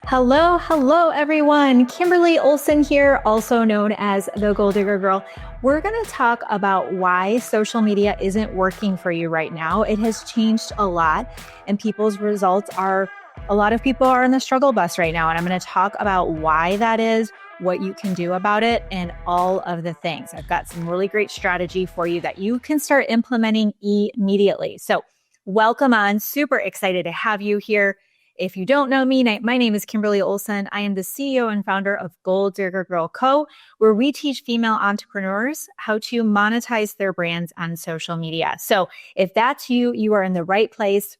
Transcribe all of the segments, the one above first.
Hello, everyone. Kimberly Olson here, also known as the Goal Digger Girl. We're going to talk about why social media isn't working for you right now. It has changed a lot, and people's results are, a lot of people are on the struggle bus right now. And I'm going to talk about why that is, what you can do about it, and all of the things. I've got some really great strategy for you that you can start implementing immediately. So welcome on. Super excited to have you here. If you don't know me, my name is Kimberly Olson. I am the CEO and founder of Goal Digger Girl Co., where we teach female entrepreneurs how to monetize their brands on social media. So if that's you, you are in the right place.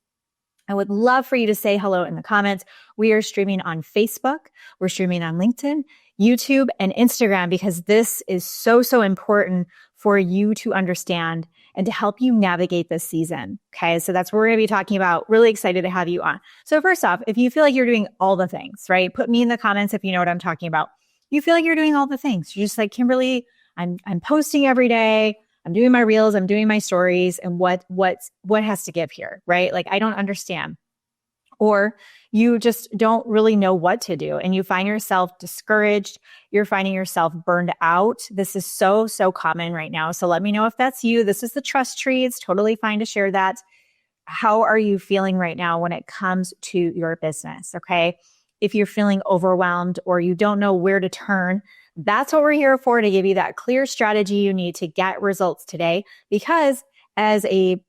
I would love for you to say hello in the comments. We are streaming on Facebook. We're streaming on LinkedIn, YouTube, and Instagram because this is so important for you to understand and to help you navigate this season. Okay, so that's what we're going to be talking about. Really excited to have you on. So first off, if you feel like you're doing all the things, right? Put me in the comments if you know what I'm talking about. You feel like you're doing all the things. You're just like, Kimberly, I'm posting every day. I'm doing my reels, I'm doing my stories, and what has to give here, right? Like, I don't understand. Or you just don't really know what to do and you find yourself discouraged. You're finding yourself burned out. This is so common right now. So let me know if that's you. This is the trust tree. It's totally fine to share that. How are you feeling right now when it comes to your business? Okay. If you're feeling overwhelmed or you don't know where to turn, that's what we're here for, to give you that clear strategy you need to get results today. Because as a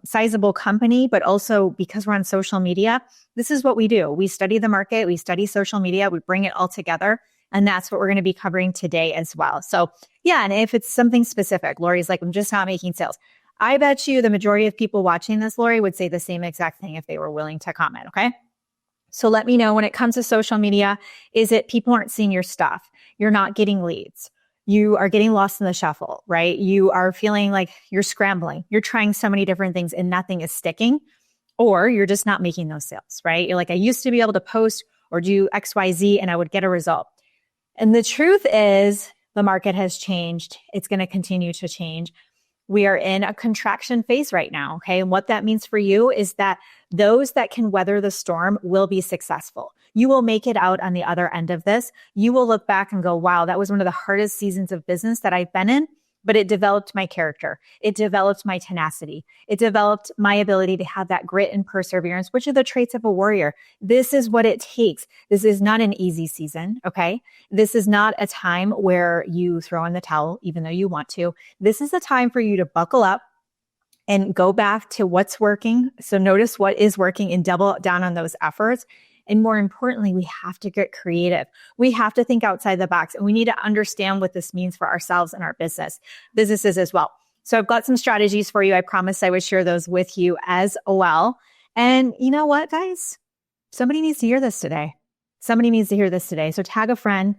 sizable company, but also because we're on social media, this is what we do. We study the market, we study social media, we bring it all together. And that's what we're going to be covering today as well. So yeah, and if it's something specific, Lori's like, I'm just not making sales. I bet you the majority of people watching this, Lori, would say the same exact thing if they were willing to comment, okay? So let me know when it comes to social media, is it people aren't seeing your stuff? You're not getting leads. You are getting lost in the shuffle, right? You are feeling like you're scrambling. You're trying so many different things and nothing is sticking, or you're just not making those sales, right? You're like, I used to be able to post or do X, Y, Z, and I would get a result. And the truth is the market has changed. It's going to continue to change. We are in a contraction phase right now, okay? And what that means for you is that those that can weather the storm will be successful. You will make it out on the other end of this. You will look back and go, wow, that was one of the hardest seasons of business that I've been in, but it developed my character. It developed my tenacity. It developed my ability to have that grit and perseverance, which are the traits of a warrior. This is what it takes. This is not an easy season, okay? This is not a time where you throw in the towel, even though you want to. This is a time for you to buckle up and go back to what's working. So notice what is working and double down on those efforts. And more importantly, we have to get creative. We have to think outside the box, and we need to understand what this means for ourselves and our businesses as well. So I've got some strategies for you. I promised I would share those with you as well. And you know what, guys? Somebody needs to hear this today. So tag a friend.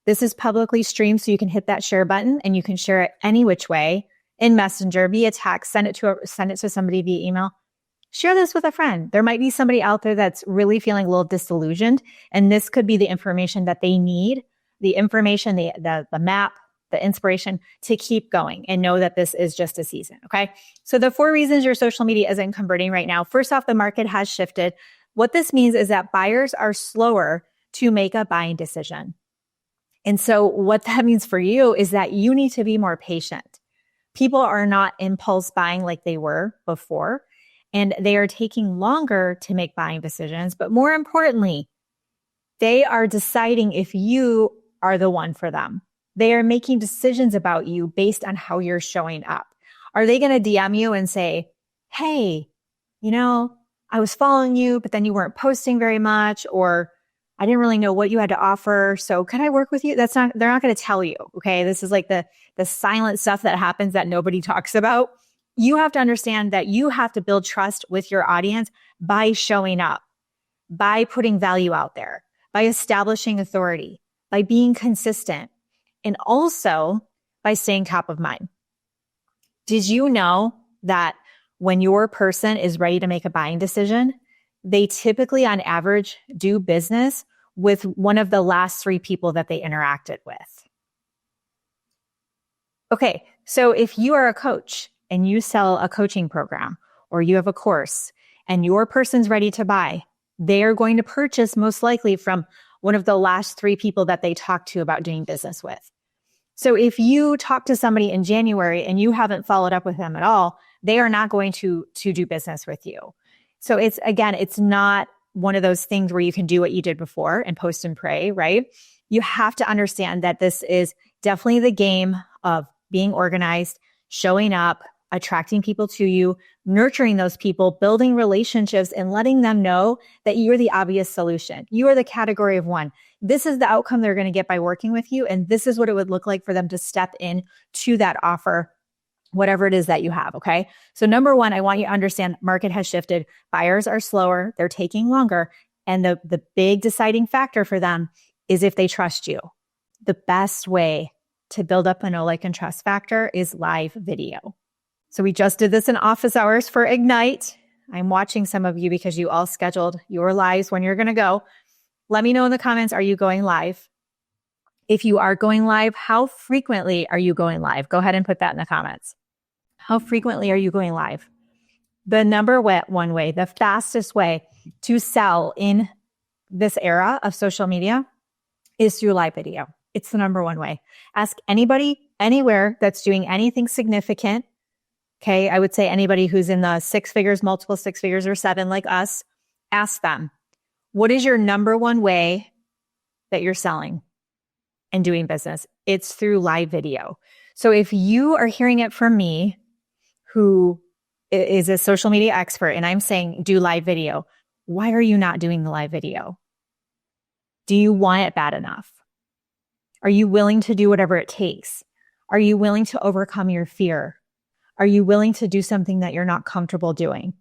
This is publicly streamed, so you can hit that share button and you can share it any which way in Messenger, via text, send it to somebody via email. Share this with a friend. There might be somebody out there that's really feeling a little disillusioned, and this could be the information that they need, the information, the map, the inspiration to keep going and know that this is just a season, okay? So the 4 reasons your social media isn't converting right now. First off, the market has shifted. What this means is that buyers are slower to make a buying decision. And so what that means for you is that you need to be more patient. People are not impulse buying like they were before. And they are taking longer to make buying decisions. But more importantly, they are deciding if you are the one for them. They are making decisions about you based on how you're showing up. Are they going to DM you and say, hey, I was following you, but then you weren't posting very much, or I didn't really know what you had to offer. So can I work with you? They're not going to tell you. Okay. This is like the silent stuff that happens that nobody talks about. You have to understand that you have to build trust with your audience by showing up, by putting value out there, by establishing authority, by being consistent, and also by staying top of mind. Did you know that when your person is ready to make a buying decision, they typically on average do business with one of the last 3 people that they interacted with? Okay, so if you are a coach and you sell a coaching program, or you have a course and your person's ready to buy, They are going to purchase most likely from one of the last 3 people that they talked to about doing business with. So if you talk to somebody in January and you haven't followed up with them at all, they are not going to do business with you. So it's not one of those things where you can do what you did before and post and pray, right? You have to understand that this is definitely the game of being organized, showing up, attracting people to you, nurturing those people, building relationships, and letting them know that you're the obvious solution. You are the category of one. This is the outcome they're going to get by working with you. And this is what it would look like for them to step in to that offer, whatever it is that you have. Okay. So number one, I want you to understand market has shifted. Buyers are slower. They're taking longer. And the big deciding factor for them is if they trust you. The best way to build up a know, like, and trust factor is live video. So we just did this in office hours for Ignite. I'm watching some of you because you all scheduled your lives when you're going to go. Let me know in the comments, are you going live? If you are going live, how frequently are you going live? Go ahead and put that in the comments. How frequently are you going live? The number one way, the fastest way to sell in this era of social media is through live video. It's the number one way. Ask anybody, anywhere that's doing anything significant. Okay, I would say anybody who's in the 6 figures, multiple 6 figures, or 7 like us, ask them, what is your number one way that you're selling and doing business? It's through live video. So if you are hearing it from me, who is a social media expert, and I'm saying do live video, why are you not doing the live video? Do you want it bad enough? Are you willing to do whatever it takes? Are you willing to overcome your fear? Are you willing to do something that you're not comfortable doing?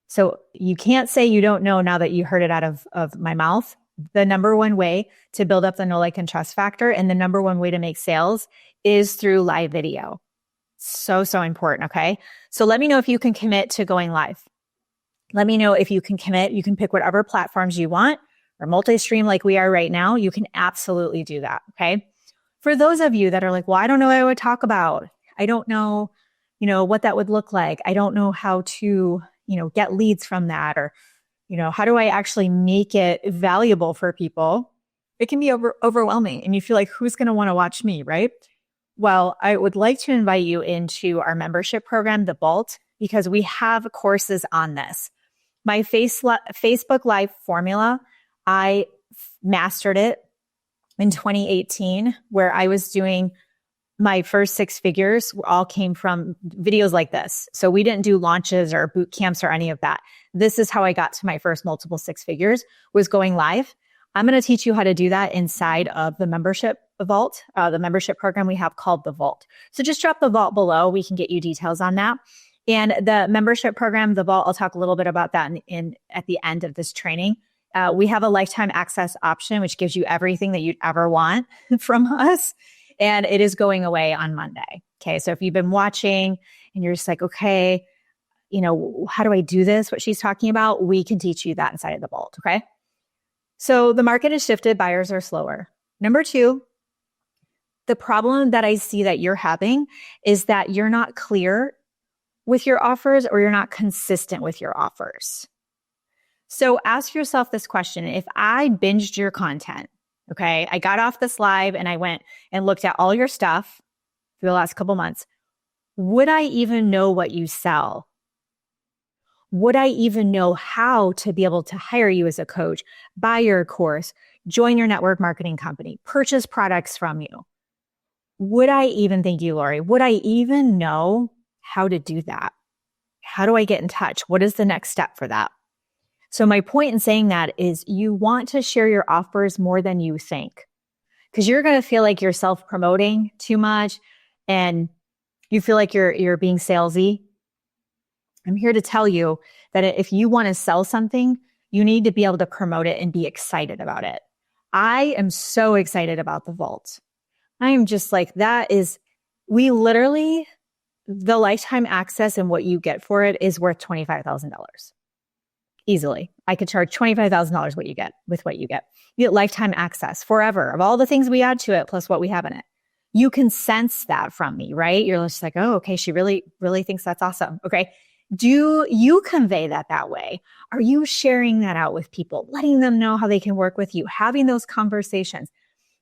So you can't say you don't know now that you heard it out of my mouth. The number one way to build up the know, like, and trust factor, and the number one way to make sales is through live video. So important, okay? So let me know if you can commit to going live. Let me know if you can commit. You can pick whatever platforms you want, or multi-stream like we are right now. You can absolutely do that, okay? For those of you that are like, well, I don't know what I would talk about. I don't know, what that would look like. I don't know how to, get leads from that, or, how do I actually make it valuable for people? It can be overwhelming, and you feel like, who's going to want to watch me, right? Well, I would like to invite you into our membership program, The Vault, because we have courses on this. My Facebook Live formula, I mastered it in 2018, where I was doing my first 6 figures all came from videos like this. So we didn't do launches or boot camps or any of that. This is how I got to my first multiple 6 figures, was going live. I'm going to teach you how to do that inside of the membership vault, the membership program we have called The Vault. So just drop The Vault below. We can get you details on that. And the membership program, The Vault, I'll talk a little bit about that at the end of this training. We have a lifetime access option, which gives you everything that you'd ever want from us. And it is going away on Monday. Okay. So if you've been watching and you're just like, okay, how do I do this? What she's talking about, we can teach you that inside of The Vault. Okay. So the market has shifted. Buyers are slower. Number 2, the problem that I see that you're having is that you're not clear with your offers, or you're not consistent with your offers. So ask yourself this question. If I binged your content, okay, I got off this live and I went and looked at all your stuff for the last couple months, would I even know what you sell? Would I even know how to be able to hire you as a coach, buy your course, join your network marketing company, purchase products from you? Would I even, thank you, Lori, would I even know how to do that? How do I get in touch? What is the next step for that? So my point in saying that is you want to share your offers more than you think, because you're going to feel like you're self-promoting too much and you feel like you're being salesy. I'm here to tell you that if you want to sell something, you need to be able to promote it and be excited about it. I am so excited about The Vault. I am just like, the lifetime access and what you get for it is worth $25,000. Easily. I could charge $25,000 what you get. You get lifetime access forever of all the things we add to it, plus what we have in it. You can sense that from me, right? You're just like, oh, okay, she really, really thinks that's awesome. Okay. Do you convey that way? Are you sharing that out with people, letting them know how they can work with you, having those conversations?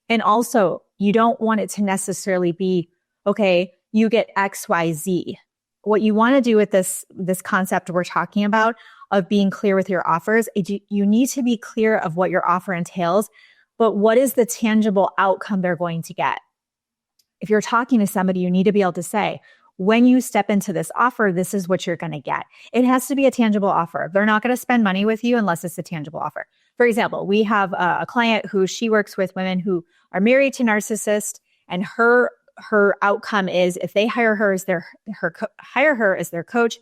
And also, you don't want it to necessarily be, okay, you get X, Y, Z. What you want to do with this concept we're talking about of being clear with your offers, you need to be clear of what your offer entails, but what is the tangible outcome they're going to get? If you're talking to somebody, you need to be able to say, when you step into this offer, this is what you're going to get. It has to be a tangible offer. They're not going to spend money with you unless it's a tangible offer. For example, we have a client who she works with women who are married to narcissists, and her outcome is if they hire her as their coach,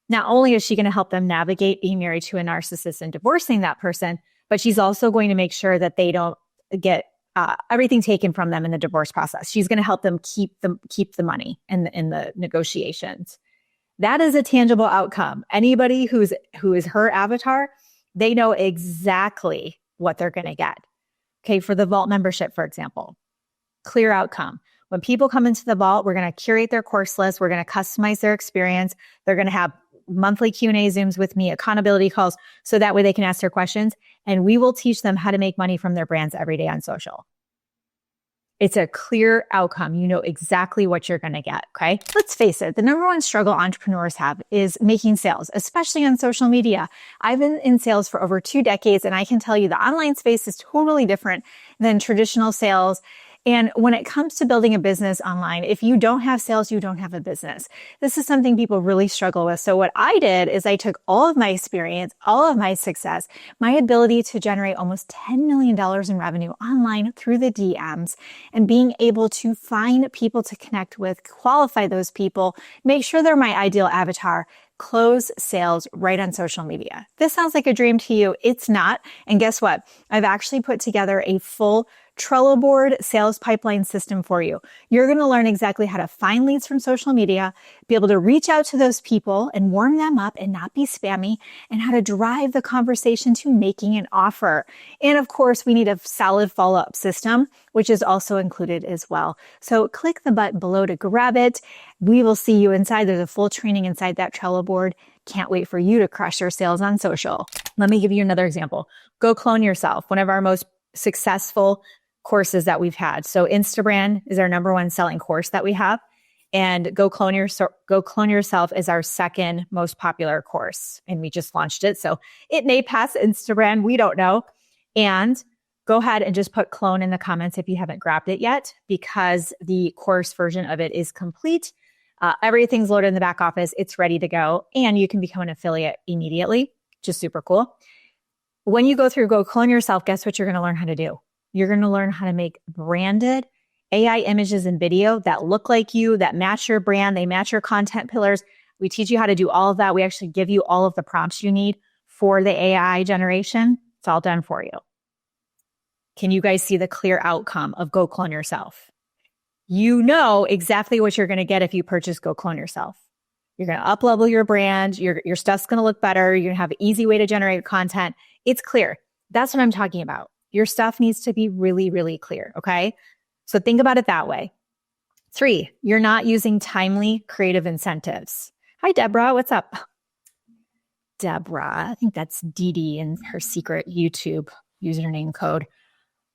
not only is she going to help them navigate being married to a narcissist and divorcing that person, but she's also going to make sure that they don't get everything taken from them in the divorce process. She's going to help them keep the money in the negotiations. That is a tangible outcome. Anybody who is her avatar, they know exactly what they're going to get. Okay, for the Vault membership, for example, clear outcome. When people come into the Vault, we're going to curate their course list. We're going to customize their experience. They're going to have monthly Q&A Zooms with me, accountability calls, so that way they can ask their questions. And we will teach them how to make money from their brands every day on social. It's a clear outcome. You know exactly what you're going to get, okay? Let's face it, the number one struggle entrepreneurs have is making sales, especially on social media. I've been in sales for over 2 decades, and I can tell you the online space is totally different than traditional sales. And when it comes to building a business online, if you don't have sales, you don't have a business. This is something people really struggle with. So what I did is I took all of my experience, all of my success, my ability to generate almost $10 million in revenue online through the DMs, and being able to find people to connect with, qualify those people, make sure they're my ideal avatar, close sales right on social media. This sounds like a dream to you. It's not. And guess what? I've actually put together a full Trello board sales pipeline system for you. You're going to learn exactly how to find leads from social media, be able to reach out to those people and warm them up and not be spammy, and how to drive the conversation to making an offer. And of course, we need a solid follow-up system, which is also included as well. So click the button below to grab it. We will see you inside. There's a full training inside that Trello board. Can't wait for you to crush your sales on social. Let me give you another example. Go Clone Yourself, one of our most successful courses that we've had. So Instagram is our number one selling course that we have. And Go Clone Yourself is our second most popular course. And we just launched it. So it may pass Instagram. We don't know. And go ahead and just put clone in the comments if you haven't grabbed it yet, because the course version of it is complete. Everything's loaded in the back office. It's ready to go. And you can become an affiliate immediately, which is super cool. When you go through Go Clone Yourself, guess what you're going to learn how to do? You're going to learn how to make branded AI images and video that look like you, that match your brand, they match your content pillars. We teach you how to do all of that. We actually give you all of the prompts you need for the AI generation. It's all done for you. Can you guys see the clear outcome of Go Clone Yourself? You know exactly what you're going to get if you purchase Go Clone Yourself. You're going to up-level your brand. Your stuff's going to look better. You're going to have an easy way to generate content. It's clear. That's what I'm talking about. Your stuff needs to be really, really clear, okay? So think about it that way. 3, you're not using timely creative incentives. Hi, Deborah. What's up? Deborah. I think that's Dee Dee in her secret YouTube username code.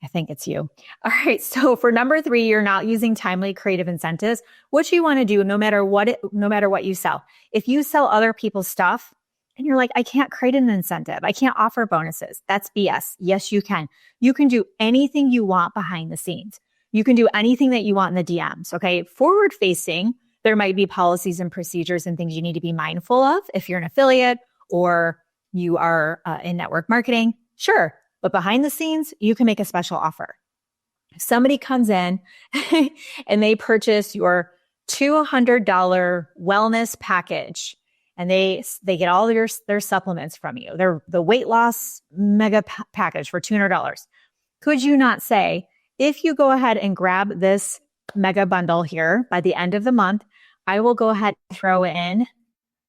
I think it's you. All right. So for number 3, you're not using timely creative incentives. What you want to do, no matter what you sell, if you sell other people's stuff and you're like, I can't create an incentive, I can't offer bonuses, that's BS. Yes, you can. You can do anything you want behind the scenes. You can do anything that you want in the DMs. Okay. Forward facing, there might be policies and procedures and things you need to be mindful of if you're an affiliate or you are in network marketing. Sure. But behind the scenes, you can make a special offer. If somebody comes in and they purchase your $200 wellness package and they get all their supplements from you, the weight loss mega package for $200. Could you not say, if you go ahead and grab this mega bundle here by the end of the month, I will go ahead and throw in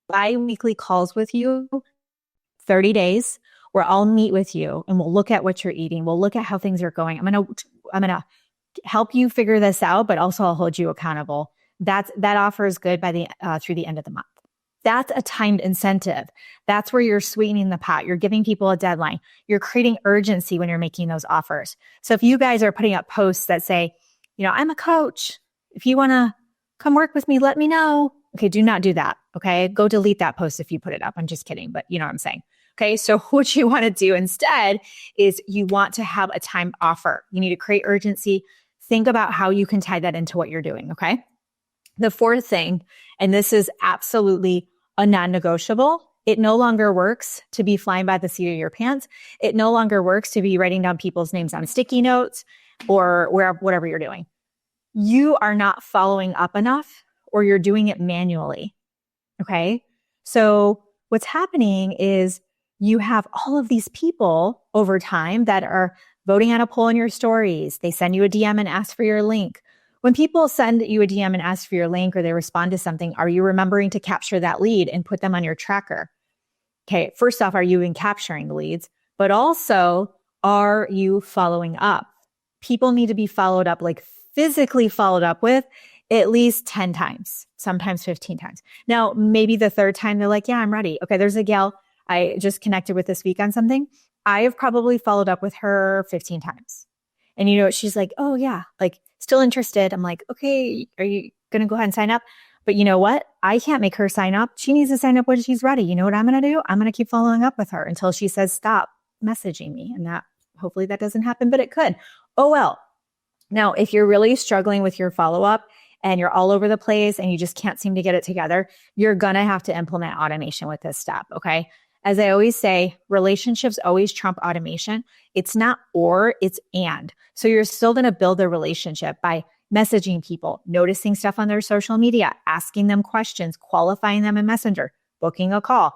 bi-weekly calls with you, 30 days, where I'll meet with you and we'll look at what you're eating. We'll look at how things are going. I'm going to help you figure this out, but also I'll hold you accountable. That offer is good by through the end of the month. That's a timed incentive. That's where you're sweetening the pot. You're giving people a deadline. You're creating urgency when you're making those offers. So if you guys are putting up posts that say, I'm a coach. If you want to come work with me, let me know. Okay, do not do that. Okay, go delete that post if you put it up. I'm just kidding, but you know what I'm saying. Okay, so what you want to do instead is you want to have a timed offer. You need to create urgency. Think about how you can tie that into what you're doing. Okay. The fourth thing, and this is absolutely a non-negotiable, it no longer works to be flying by the seat of your pants. It no longer works to be writing down people's names on sticky notes or whatever you're doing. You are not following up enough, or you're doing it manually. Okay. So what's happening is you have all of these people over time that are voting on a poll in your stories. They send you a DM and ask for your link. When people send you a DM and ask for your link, or they respond to something, are you remembering to capture that lead and put them on your tracker? Okay. First off, are you capturing the leads? But also, are you following up? People need to be followed up, like physically followed up with, at least 10 times, sometimes 15 times. Now, maybe the third time they're like, yeah, I'm ready. Okay. There's a gal I just connected with this week on something. I have probably followed up with her 15 times. And she's like, oh yeah, like still interested. I'm like, okay, are you going to go ahead and sign up? But you know what? I can't make her sign up. She needs to sign up when she's ready. You know what I'm going to do? I'm going to keep following up with her until she says, stop messaging me. And hopefully that doesn't happen, but it could. Oh, well. Now, if you're really struggling with your follow-up and you're all over the place and you just can't seem to get it together, you're going to have to implement automation with this step. Okay. As I always say, relationships always trump automation. It's not or, it's and. So you're still going to build a relationship by messaging people, noticing stuff on their social media, asking them questions, qualifying them in Messenger, booking a call.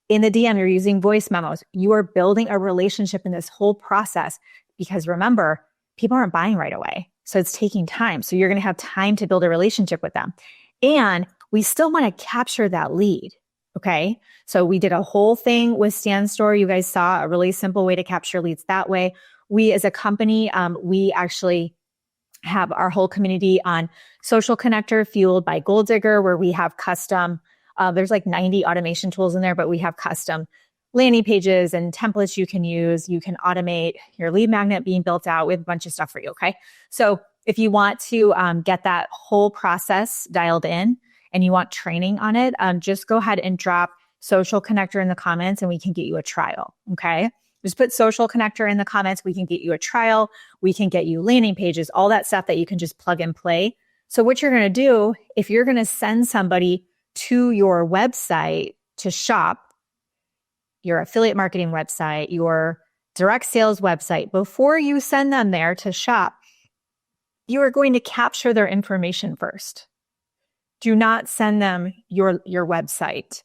In the DM, you're using voice memos. You are building a relationship in this whole process because remember, people aren't buying right away. So it's taking time. So you're going to have time to build a relationship with them. And we still want to capture that lead. Okay. So we did a whole thing with Stand Store. You guys saw a really simple way to capture leads that way. We as a company, we actually have our whole community on Social Connector fueled by Goal Digger, where we have custom, there's like 90 automation tools in there, but we have custom landing pages and templates you can use. You can automate your lead magnet being built out with a bunch of stuff for you. Okay. So if you want to get that whole process dialed in, and you want training on it, just go ahead and drop Social Connector in the comments and we can get you a trial. Okay. Just put Social Connector in the comments. We can get you a trial. We can get you landing pages, all that stuff that you can just plug and play. So what you're going to do, if you're going to send somebody to your website to shop, your affiliate marketing website, your direct sales website, before you send them there to shop, you are going to capture their information first. Do not send them your website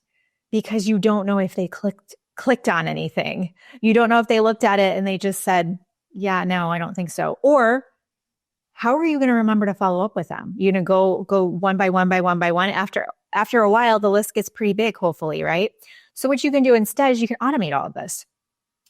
because you don't know if they clicked on anything. You don't know if they looked at it and they just said, yeah, no, I don't think so. Or how are you going to remember to follow up with them? You're going to go one by one by one by one. After a while, the list gets pretty big, hopefully, right? So what you can do instead is you can automate all of this.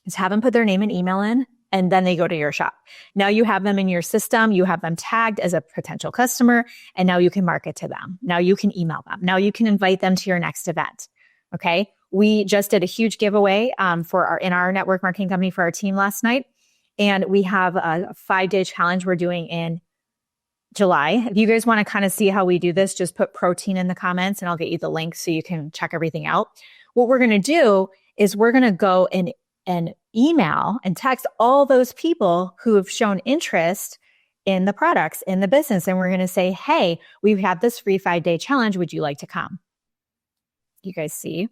Is have them put their name and email in, and then they go to your shop. Now you have them in your system. You have them tagged as a potential customer, and now you can market to them. Now you can email them. Now you can invite them to your next event. Okay. We just did a huge giveaway in our network marketing company for our team last night. And we have a 5-day challenge we're doing in July. If you guys want to kind of see how we do this, just put protein in the comments and I'll get you the link so you can check everything out. What we're going to do is we're going to go and email and text all those people who have shown interest in the products, in the business. And we're going to say, hey, we have this free 5-day challenge. Would you like to come? You guys see?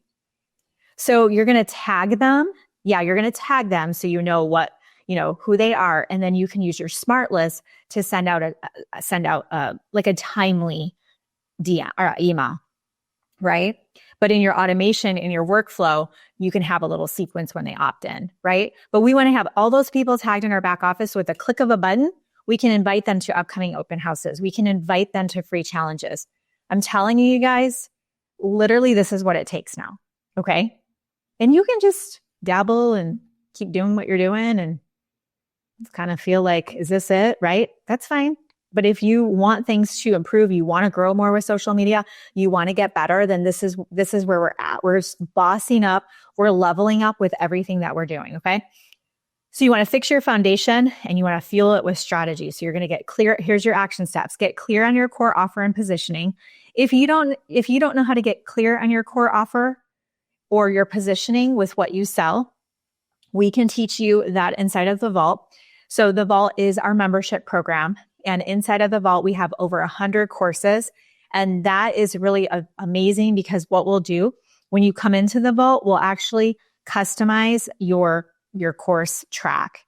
So you're going to tag them. Yeah, you're going to tag them so you know who they are. And then you can use your smart list to send out a timely DM or email, right? But in your automation, in your workflow, you can have a little sequence when they opt in, right? But we want to have all those people tagged in our back office with a click of a button. We can invite them to upcoming open houses. We can invite them to free challenges. I'm telling you guys, literally, this is what it takes now. Okay. And you can just dabble and keep doing what you're doing and kind of feel like, is this it? Right? That's fine. But if you want things to improve, you want to grow more with social media, you want to get better, then this is where we're at. We're bossing up. We're leveling up with everything that we're doing. Okay. So you want to fix your foundation and you want to fuel it with strategy. So you're going to get clear. Here's your action steps. Get clear on your core offer and positioning. If you don't know how to get clear on your core offer or your positioning with what you sell, we can teach you that inside of the Vault. So the Vault is our membership program. And inside of the Vault, we have over 100 courses. And that is really amazing because what we'll do when you come into the Vault, we'll actually customize your course track.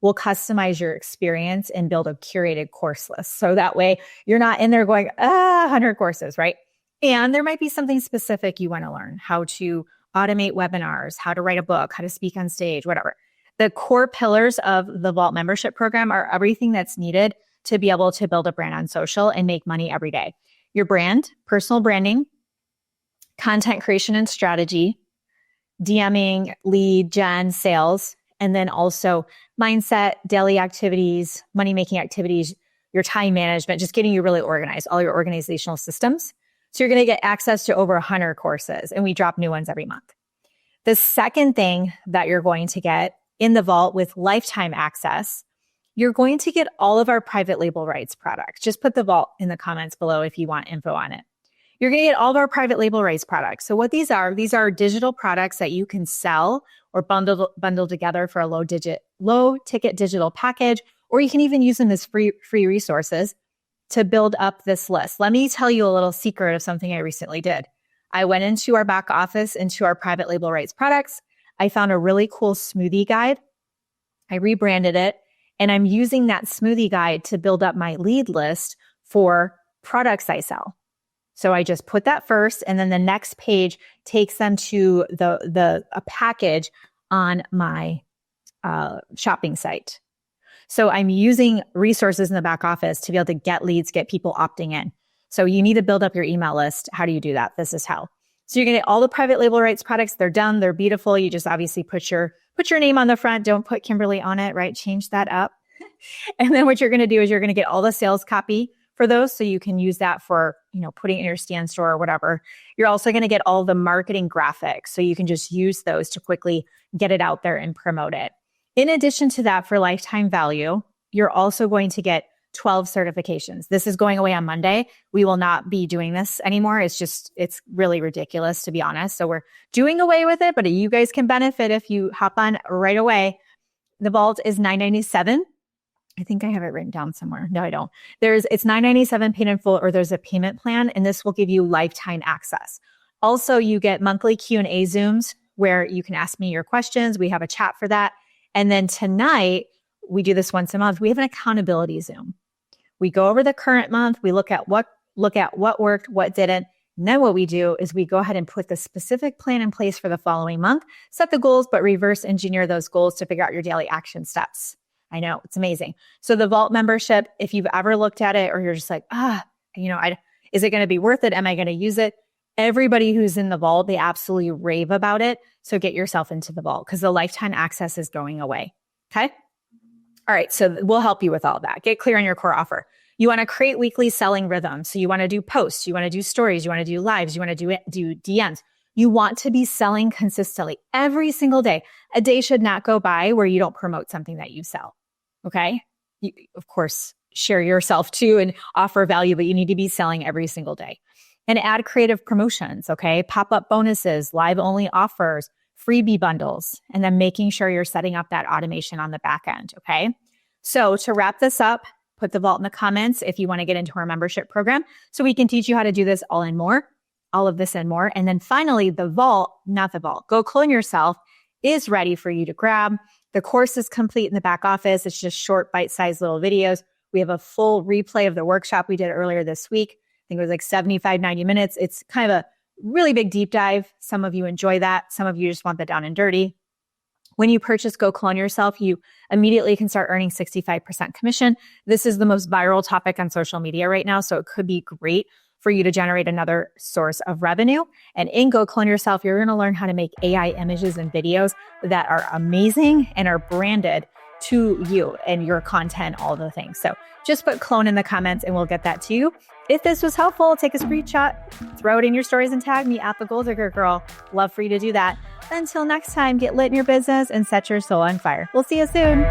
We'll customize your experience and build a curated course list. So that way you're not in there going, 100 courses, right? And there might be something specific you want to learn, how to automate webinars, how to write a book, how to speak on stage, whatever. The core pillars of the Vault membership program are everything that's needed to be able to build a brand on social and make money every day. Your brand, personal branding, content creation and strategy, DMing, lead gen, sales, and then also mindset, daily activities, money-making activities, your time management, just getting you really organized, all your organizational systems. So you're going to get access to over 100 courses, and we drop new ones every month. The second thing that you're going to get in the Vault with lifetime access, you're going to get all of our private label rights products. Just put the Vault in the comments below if you want info on it. You're going to get all of our private label rights products. So what these are digital products that you can sell or bundle together for a low ticket digital package, or you can even use them as free resources to build up this list. Let me tell you a little secret of something I recently did. I went into our back office, into our private label rights products. I found a really cool smoothie guide. I rebranded it, and I'm using that smoothie guide to build up my lead list for products I sell. So I just put that first, and then the next page takes them to a package on my shopping site. So I'm using resources in the back office to be able to get leads, get people opting in. So you need to build up your email list. How do you do that? This is how. So you're going to get all the private label rights products. They're done. They're beautiful. You just obviously put your name on the front. Don't put Kimberly on it, right? Change that up. And then what you're going to do is you're going to get all the sales copy for those. So you can use that for, putting it in your stand store or whatever. You're also going to get all the marketing graphics. So you can just use those to quickly get it out there and promote it. In addition to that, for lifetime value, you're also going to get 12 certifications. This is going away on Monday. We will not be doing this anymore. It's really ridiculous, to be honest. So we're doing away with it, but you guys can benefit if you hop on right away. The Vault is $997. I think I have it written down somewhere. No, I don't. It's $997 paid in full, or there's a payment plan, and this will give you lifetime access. Also, you get monthly Q&A Zooms where you can ask me your questions. We have a chat for that. And then tonight, we do this once a month. We have an accountability Zoom. We go over the current month. We look at what worked, what didn't. And then what we do is we go ahead and put the specific plan in place for the following month, set the goals, but reverse engineer those goals to figure out your daily action steps. I know, it's amazing. So the Vault membership, if you've ever looked at it or you're just like, is it going to be worth it? Am I going to use it? Everybody who's in the Vault, they absolutely rave about it. So get yourself into the Vault because the lifetime access is going away. Okay. All right. So we'll help you with all that. Get clear on your core offer. You want to create weekly selling rhythms. So you want to do posts, you want to do stories, you want to do lives, you want to do DMs. You want to be selling consistently every single day. A day should not go by where you don't promote something that you sell. Okay. You, of course, share yourself too and offer value, but you need to be selling every single day. And add creative promotions. Okay. Pop-up bonuses, live only offers, freebie bundles, and then making sure you're setting up that automation on the back end. Okay. So to wrap this up, put the Vault in the comments if you want to get into our membership program so we can teach you how to do this all of this and more. And then finally, the Vault, not the Vault, Go Clone Yourself is ready for you to grab. The course is complete in the back office. It's just short, bite-sized little videos. We have a full replay of the workshop we did earlier this week. I think it was like 75, 90 minutes. It's kind of a really big deep dive. Some of you enjoy that. Some of you just want the down and dirty. When you purchase Go Clone Yourself, you immediately can start earning 65% commission. This is the most viral topic on social media right now, so it could be great for you to generate another source of revenue. And in Go Clone Yourself, you're going to learn how to make AI images and videos that are amazing and are branded to you and your content, all the things. So just put clone in the comments and we'll get that to you. If this was helpful, take a screenshot, throw it in your stories and tag me at the Goal Digger Girl. Love for you to do that. Until next time, get lit in your business and set your soul on fire. We'll see you soon.